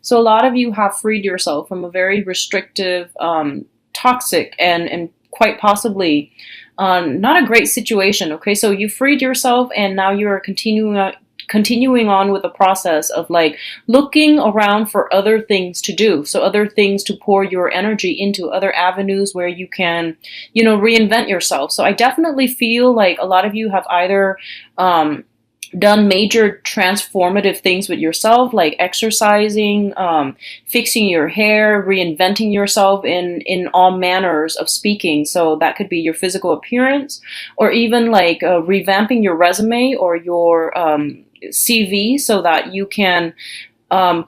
So a lot of you have freed yourself from a very restrictive, toxic, and quite possibly not a great situation. Okay, so you freed yourself, and now you're continuing on with the process of like looking around for other things to do, so other things to pour your energy into, other avenues where you can, reinvent yourself. So I definitely feel like a lot of you have either done major transformative things with yourself, like exercising, fixing your hair, reinventing yourself in all manners of speaking. So that could be your physical appearance, or even like revamping your resume or your CV so that you can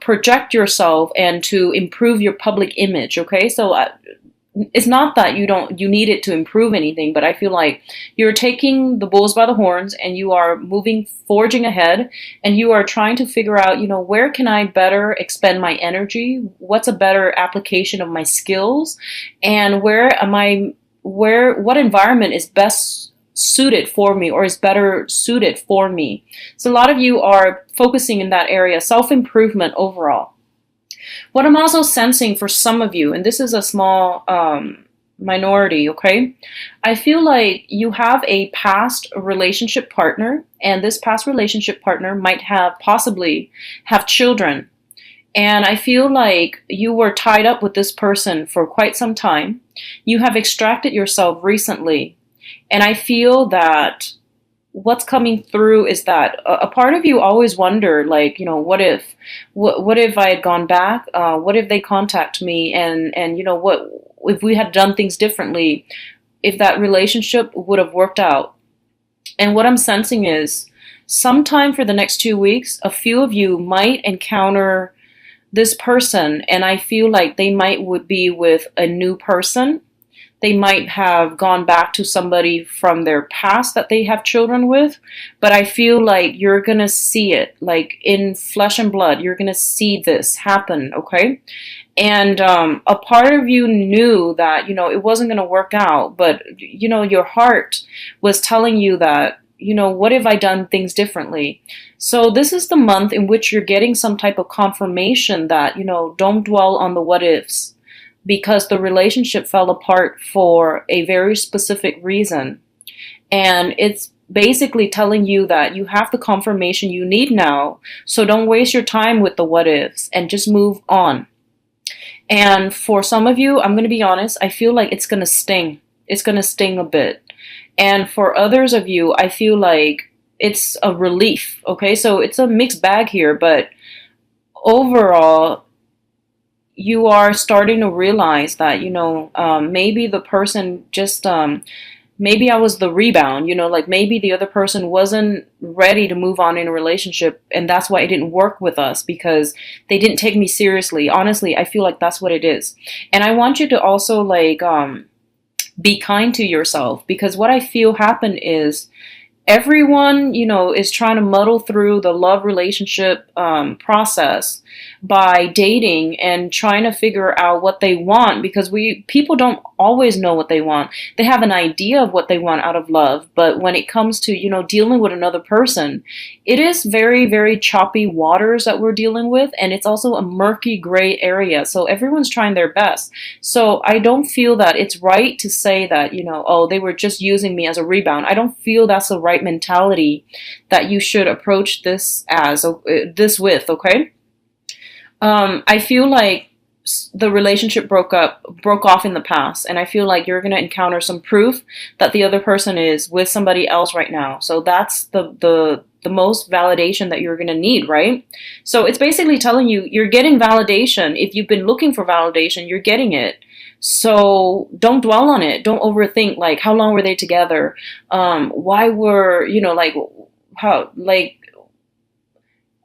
project yourself and to improve your public image. Okay, so it's not that you need it to improve anything, but I feel like you're taking the bulls by the horns and you are forging ahead, and you are trying to figure out, where can I better expend my energy? What's a better application of my skills? And what environment is best suited for me, or is better suited for me? So a lot of you are focusing in that area, self-improvement overall. What I'm also sensing for some of you, and this is a small minority, okay? I feel like you have a past relationship partner, and this past relationship partner might possibly have children. And I feel like you were tied up with this person for quite some time. You have extracted yourself recently. And I feel that what's coming through is that a part of you always wonder, like, what if I had gone back? What if they contact me, and what if we had done things differently? If that relationship would have worked out. And what I'm sensing is sometime for the next 2 weeks, a few of you might encounter this person, and I feel like they would be with a new person. They might have gone back to somebody from their past that they have children with, but I feel like you're going to see it, like in flesh and blood. You're going to see this happen, okay? And a part of you knew that, it wasn't going to work out, but, your heart was telling you that, what have I done things differently? So this is the month in which you're getting some type of confirmation that, don't dwell on the what ifs, because the relationship fell apart for a very specific reason. And it's basically telling you that you have the confirmation you need now. So don't waste your time with the what ifs and just move on. And for some of you, I'm going to be honest, I feel like it's going to sting. It's going to sting a bit. And for others of you, I feel like it's a relief. Okay, so it's a mixed bag here, but overall, you are starting to realize that, maybe the person just, maybe I was the rebound, like maybe the other person wasn't ready to move on in a relationship, and that's why it didn't work with us, because they didn't take me seriously. Honestly, I feel like that's what it is. And I want you to also like be kind to yourself, because what I feel happened is everyone, is trying to muddle through the love relationship process by dating and trying to figure out what they want, because people don't always know what they want. They have an idea of what they want out of love, but when it comes to, dealing with another person, it is very, very choppy waters that we're dealing with, and it's also a murky gray area. So everyone's trying their best. So I don't feel that it's right to say that, oh, they were just using me as a rebound. I don't feel that's the right mentality that you should approach this with, okay? I feel like the relationship broke off in the past, and I feel like you're going to encounter some proof that the other person is with somebody else right now. So that's the most validation that you're going to need, right? So it's basically telling you you're getting validation. If you've been looking for validation, you're getting it. So don't dwell on it. Don't overthink, like, how long were they together? Why were,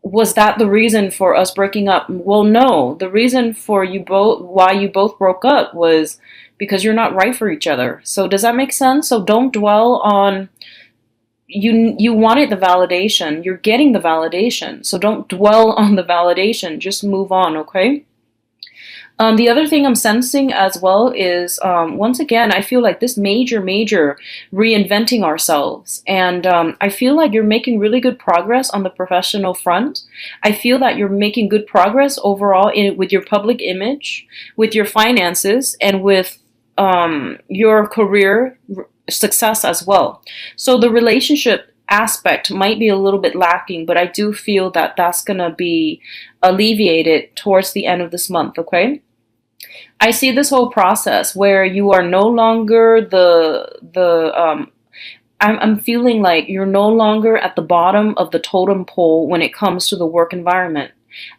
was that the reason for us breaking up? Well, no. The reason for why you both broke up was because you're not right for each other. So does that make sense? So don't dwell on, you wanted the validation. You're getting the validation. So don't dwell on the validation. Just move on, okay? The other thing I'm sensing as well is, once again, I feel like this major reinventing ourselves. And I feel like you're making really good progress on the professional front. I feel that you're making good progress overall with your public image, with your finances, and with your career success as well. So the relationship aspect might be a little bit lacking, but I do feel that that's going to be alleviated towards the end of this month, okay? I see this whole process where you are no longer I'm feeling like you're no longer at the bottom of the totem pole when it comes to the work environment.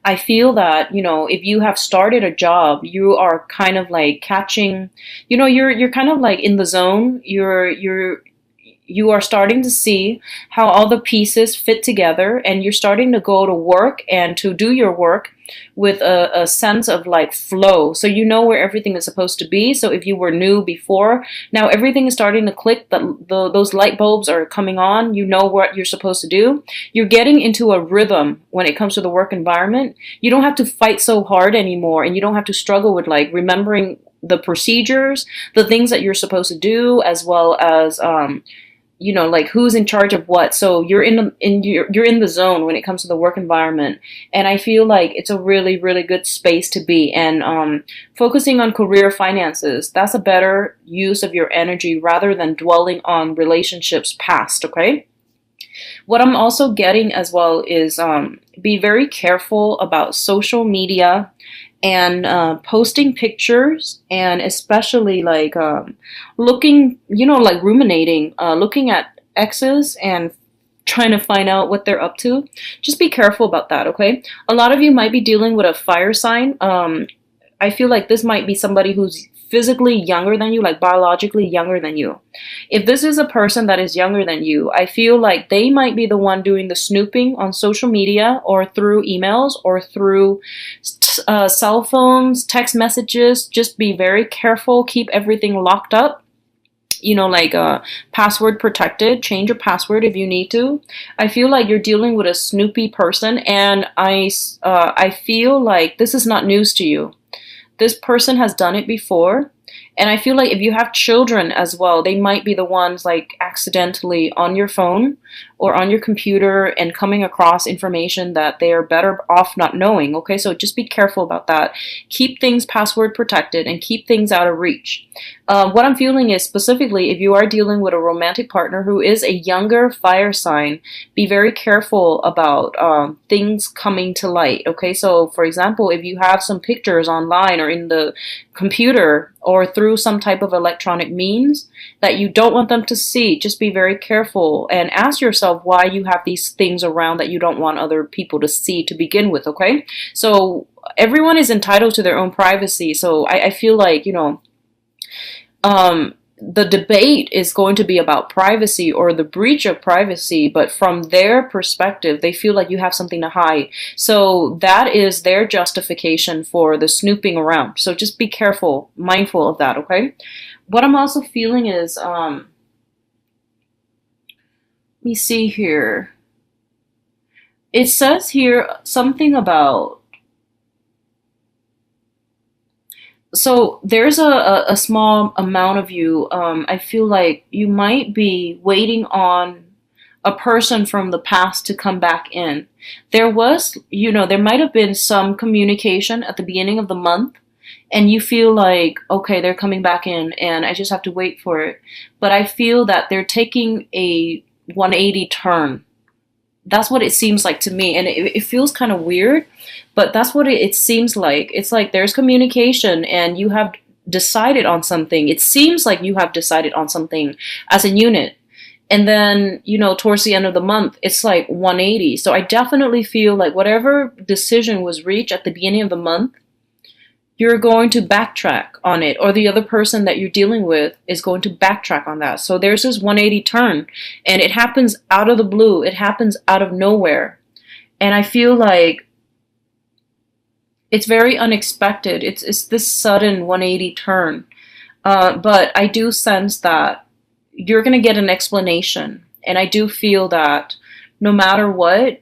I feel that, if you have started a job, you are kind of like catching, you're kind of like in the zone. You are starting to see how all the pieces fit together, and you're starting to go to work and to do your work with a sense of like flow. So you know where everything is supposed to be. So if you were new before, now everything is starting to click. Those light bulbs are coming on. You know what you're supposed to do. You're getting into a rhythm when it comes to the work environment. You don't have to fight so hard anymore, and you don't have to struggle with like remembering the procedures, the things that you're supposed to do, as well as like who's in charge of what. So you're you're in the zone when it comes to the work environment, and I feel like it's a really good space to be. And focusing on career finances, that's a better use of your energy rather than dwelling on relationships past. Okay. What I'm also getting as well is be very careful about social media and posting pictures, and especially like looking, like ruminating, looking at exes and trying to find out what they're up to. Just be careful about that, okay? A lot of you might be dealing with a fire sign. I feel like this might be somebody who's physically younger than you, like biologically younger than you. If this is a person that is younger than you, I feel like they might be the one doing the snooping on social media or through emails or through cell phones, text messages. Just be very careful. Keep everything locked up. Like password protected. Change your password if you need to. I feel like you're dealing with a snoopy person, and I feel like this is not news to you. This person has done it before. And I feel like if you have children as well, they might be the ones like accidentally on your phone or on your computer and coming across information that they are better off not knowing. Okay, so just be careful about that. Keep things password protected and keep things out of reach. What I'm feeling is specifically if you are dealing with a romantic partner who is a younger fire sign, be very careful about things coming to light. Okay, so for example, if you have some pictures online or in the computer or through some type of electronic means that you don't want them to see, just be very careful and ask yourself why you have these things around that you don't want other people to see to begin with, okay? So everyone is entitled to their own privacy. So I feel like, the debate is going to be about privacy or the breach of privacy, but from their perspective, they feel like you have something to hide. So that is their justification for the snooping around. So just be careful, mindful of that, okay? What I'm also feeling is, let me see here. It says here something about, so there's a small amount of you, I feel like you might be waiting on a person from the past to come back in. There was, there might have been some communication at the beginning of the month, and you feel like, okay, they're coming back in and I just have to wait for it. But I feel that they're taking a 180 turn. That's what it seems like to me. And it feels kind of weird, but that's what it seems like. It's like there's communication and you have decided on something. It seems like you have decided on something as a unit. And then, towards the end of the month, it's like 180. So I definitely feel like whatever decision was reached at the beginning of the month, you're going to backtrack on it, or the other person that you're dealing with is going to backtrack on that. So there's this 180 turn, and it happens out of the blue. It happens out of nowhere. And I feel like it's very unexpected. It's this sudden 180 turn. But I do sense that you're going to get an explanation. And I do feel that no matter what,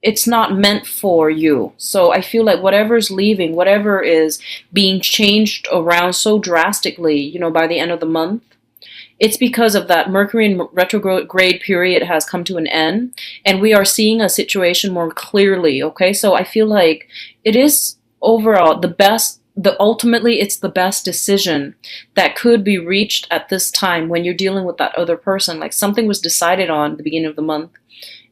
it's not meant for you. So I feel like whatever's leaving, whatever is being changed around so drastically, by the end of the month, it's because of that Mercury in retrograde period has come to an end, and we are seeing a situation more clearly. Okay, so I feel like it is overall the best. Ultimately, it's the best decision that could be reached at this time when you're dealing with that other person. Like something was decided on at the beginning of the month,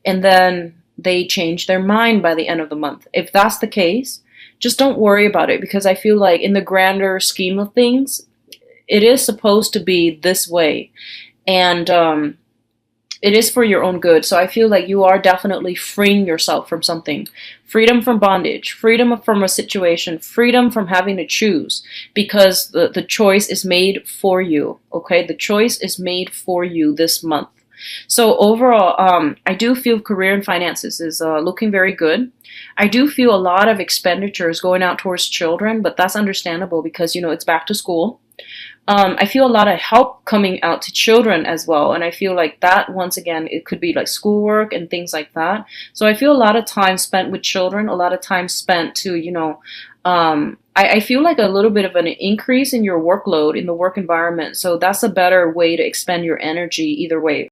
and then they change their mind by the end of the month. If that's the case, just don't worry about it, because I feel like in the grander scheme of things, it is supposed to be this way. And it is for your own good. So I feel like you are definitely freeing yourself from something. Freedom from bondage, freedom from a situation, freedom from having to choose, because the choice is made for you. Okay, the choice is made for you this month. So overall, I do feel career and finances is looking very good. I do feel a lot of expenditures going out towards children, but that's understandable because, it's back to school. I feel a lot of help coming out to children as well. And I feel like that, once again, it could be like schoolwork and things like that. So I feel a lot of time spent with children, a lot of time spent to, I feel like a little bit of an increase in your workload in the work environment. So that's a better way to expend your energy either way.